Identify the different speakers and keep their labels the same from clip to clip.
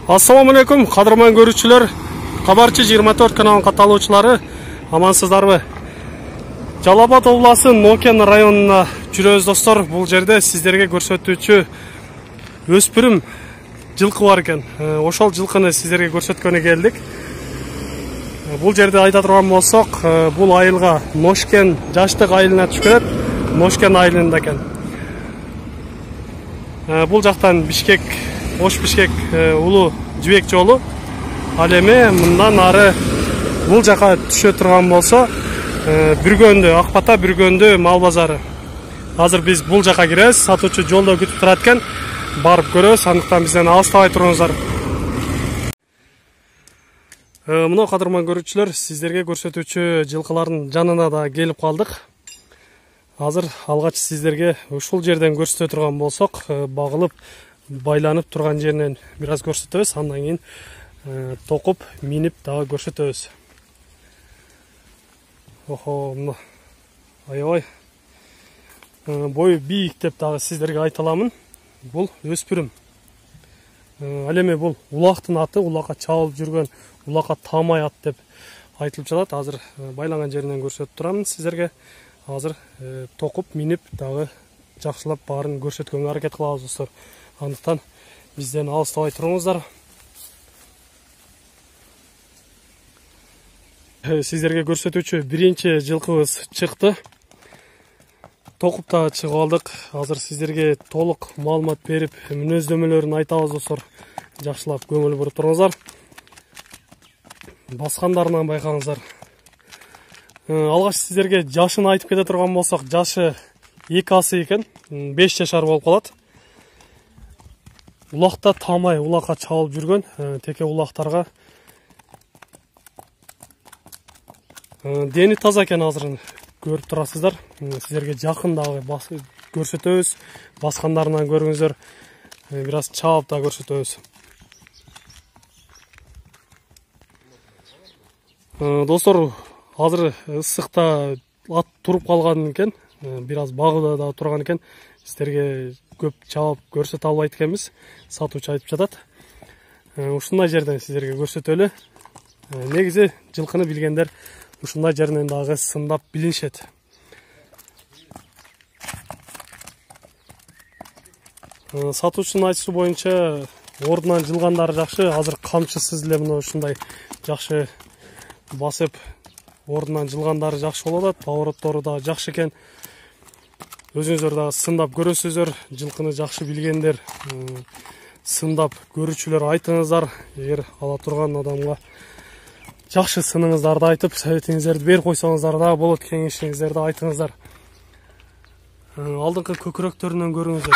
Speaker 1: Assalamu alaikum, qadırman görüşçüler. Xabarchi 24 kanalının kataloğçuları. Amansızlarбы? Жалал Абад облысы Нокен районuna жүрөбүз достор. Бул жерде сиздерге көрсөтүүчү өспүрүм жылкы бар экен. Ошол жылкыны сиздерге көрсөткөнү келдик. Бул жерде айта турган болсок, бул айылга Ношкен жаштык айылына түшкөн. Ношкен айылында экен. Бул жактан Бишкек, Ош Бишкек улуу жибек жолу. Ал эми мындан ары бул жака түшө турган болсо, Бүргөндө, Акбата Бүргөндө мал базары. Азыр биз бул жака киребиз, сатуучу жолдо күтүп турат экен. Барып көрөбүз, андыктан бизден алыстабай туруңуздар. Мына кадырман көрүүчүлөр, сиздерге көрсөтүүчү жылкылардын жанына да келип калдык. Азыр алгач сиздерге ушул жерден көрсөтө турган болсок, багылып, байланып турган жеринен бир аз көрсөтөбүз, андан кийин токуп, минип дагы көрсөтөбүз. Охо, мына аябай бою бийик деп дагы сиздерге айта аламын. Бул өспүрүм. Ал эми бул улактын аты, улакка чабылып жүргөн, улакка тамай ат деп айтылып жатат. Азыр байланган жеринен көрсөтүп турамын сиздерге. Азыр токуп, минип дагы жакшылап баарын көрсөткөнгө аракет кылабыз достор. Андыктан бизден алыстабай туруңуздар. Сиздерге көрсөтүүчү биринчи жылкыбыз чыкты. Токуп да чыгып алдык. Азыр сиздерге толук маалымат берип, мүнөздөмөлөрүн айтабыз достор. Жакшылап көңүл буруп туруңуздар. Баскандарынан байкаңыздар. Алгач сиздерге жашын айтып кете турган болсок, жашы 2 асы экен, 5 жашар болуп калат. Улакта тамай, улакка чабылып жүргөн, теке улактарга дени таза экен, азыр көрүп турасыздар. Сиздерге жакындагы көрсөтөбүз. Баскандарынан көрүңүздөр. Бир аз чабып да көрсөтөбүз. Достор, азыр ысыкта ат туруп калган экен. Бир аз багыда да турган экен. Сиздерге көп чабып көрсөтө албайт экенбиз. Сатуучу айтып жатат. Ушундай жерден сиздерге көрсөтөлү. Негизи жылкыны билгендер ушундай жеринен дагы сындап билишет. Сатуучунун айтышы боюнча ордунан жылгандары жакшы, азыр камчысыз эле мына ушундай жакшы басып ордунан жылгандары жакшы болуп атат. Повороттору да жакшы экен. Өзүңүздөр дагы сындап көрөсүздөр. Жылкыны жакшы билгендер, сындап көрүүчүлөр айтыңыздар. Эгер ала турган адамга жакшы сыныңыздарды айтып, советиңиздерди берип койсоңуздар да болот, кеңешиңиздерди айтыңыздар. Алдыңкы көкүрөктөрүнөн көрүңүздөр.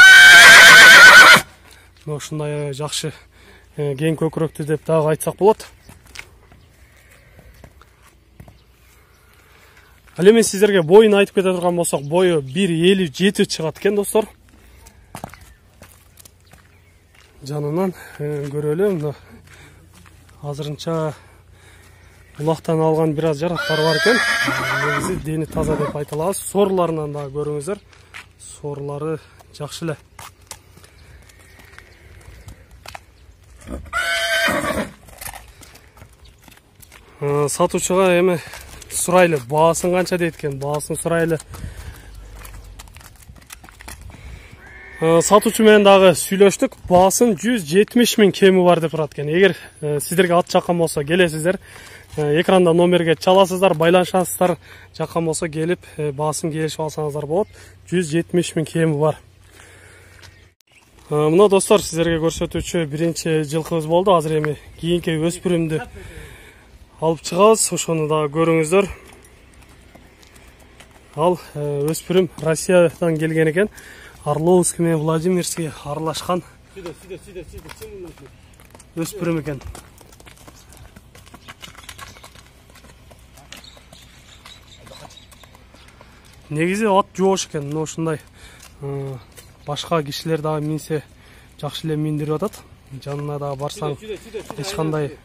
Speaker 1: Мына ушундай жакшы кең көкүрөктү деп дагы айтсак болот. Ал эми сиздерге боюн айтып кете турган болсок, бою 1,57 чыгат экен достор. Жанынан көрөлү. Мына азырынча улактан алган бир аз жарактар бар экен. Негизи дени таза деп айта алабыз. Сорларынан да көрүңүздөр. Сорлары жакшы эле. Сатуучуга эми сурайлы, баасын канча дейт экен, баасын сурайлы. Сатуучу менен дагы сүйлөштүк. Баасын 170 000 кеми бар деп турат экен. Эгер сиздерге ат жаккан болсо келесиздер. Экранда номерге чаласыздар, байланышасыздар. Жаккан болсо келип, баасын келишип алсаңыздар болот. 170 000 кеми бар. Мына достор, сиздерге көрсөтүүчү биринчи жылкыбыз болду. Азыр эми кийинки өспүрүмдү алып чыгабыз. Ошону да көрүңүздөр. Ал өспүрүм Россиядан келген экен. Орловский менен Владимирский аралашкан өспүрүм экен. Негизи ат жоош экен. Мына ушундай башка кишилер дагы минсе жакшы эле миндирип атат. Жанына дагы барсаң эч кандай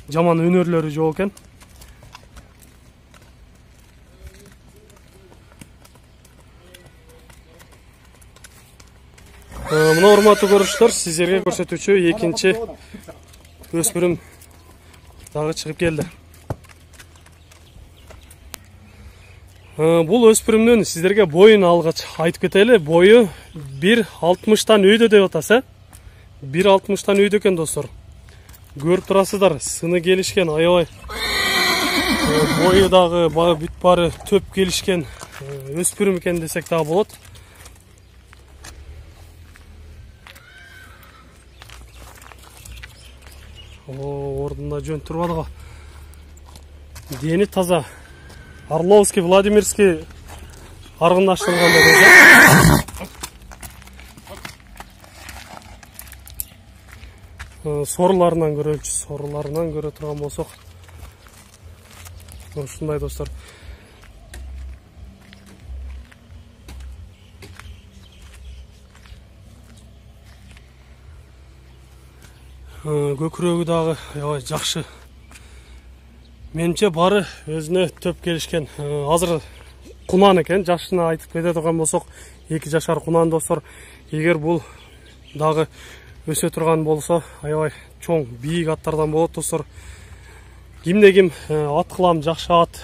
Speaker 1: жаман өнөрлөрү жок экен. Мына урматтуу көрүүчүлөр, сиздерге көрсөтүүчү экинчи өспүрүм дагы чыгып келди. Бул өспүрүмдүн сиздерге боюн алгач айтып кетели. Бою 1,60 үйдө деп атасы. 1,60 үйдө экен достор. Көрүп турасыздар, сыны келишкен, аябай. Бою дагы бүт бары төп келишкен өспүрүм экен десек дагы болот. Ордунда жөн турбадыга. Дени таза. Орловский, Владимирский аргындаштырылган деп соруларынан көрөлчү, соруларынан көрө турган болсок. Ушундай достор. Көкүрөгү дагы аябай жакшы. Менимче бары өзүнө төп келишкен. Азыр кунан экен, жашына айтып кете турган болсок, 2 жашар кунан достор. Эгер бул дагы өсө турган болсо, аябай чоң, бийик аттардан болот достор. Кимде ким ат кылам, жакшы ат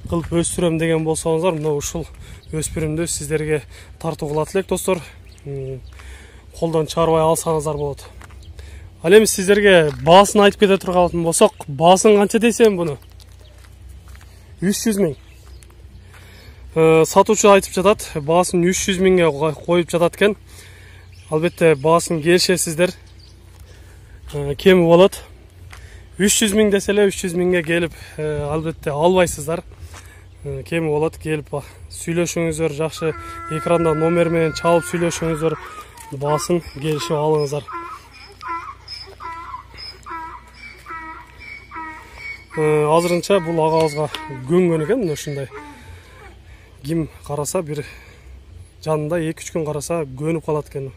Speaker 1: кылып өстүрөм деген болсоңуздар, мына ушул өспүрүмдү сиздерге тартуу кылат элек достор. Колдон чыгарбай алсаңыздар болот. Ал эми сиздерге баасын айтып кете турган болсок, баасын канча дейсем буну? 300 миң. Сатуучу айтып жатат, баасын 300 миңге коюп жатат экен. Албетте баасын келишесиздер. Кеми болот. 300 миң деселе 300 миңге келип, албетте албайсыздар. Кеми болот, келип сүйлөшүңүздөр, жакшы экранда номер менен чалып сүйлөшүңүздөр, баасын келишип алыңыздар. Азырынча бул агабызга көнгөн экен, мына ушундай. Ким караса бир жанында 2-3 күн караса көнүп калат экен.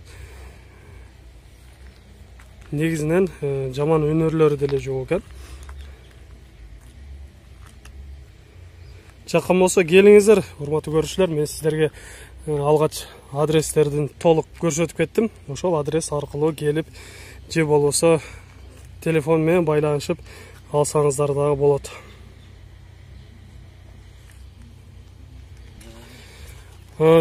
Speaker 1: Негизинен жаман өнөрлөрү деле жок экен. Жаккан болсо келиңиздер, урматтуу көрүүчүлөр. Мен сиздерге алгач адрестердин толук көрсөтүп кеттим. Ошол адрес аркылуу келип, же болбосо телефон менен байланышып алсаңыздар дагы болот.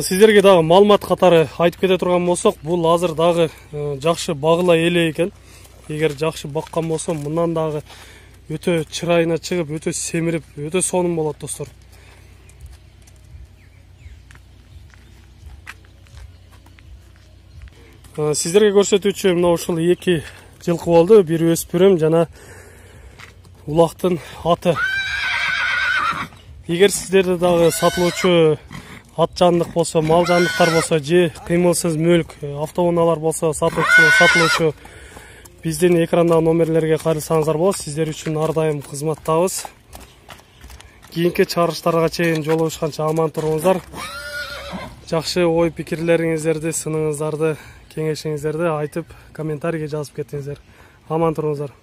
Speaker 1: Сиздерге дагы маалымат катары айтып кете турган болсок, бул азыр дагы жакшы багыла эле экен. Эгер жакшы баккан болсо, мындан дагы өтө чырайына чыгып, өтө семирип, өтө сонун болот достор. Сиздерге көрсөтүүчү мына ушул 2 жылкы болду. Бир өспүрүм жана улактын аты. Эгер сиздерде дагы сатылуучу ат жандык болсо, мал жандыктар болсо, же кыймылсыз мүлк, автоунаалар болсо, сатылуучу биздин экрандагы номерлерге кайрылсаңыздар болот. Сиздер үчүн ар дайым кызматтабыз. Кийинки чыгарыштарга чейин жолугушканча аман туруңуздар. Жакшы ой пикирлериңиздерди, сыныңыздарды, кеңешиңиздерди айтып, комментарийге жазып кетиңиздер. Аман туруңуздар.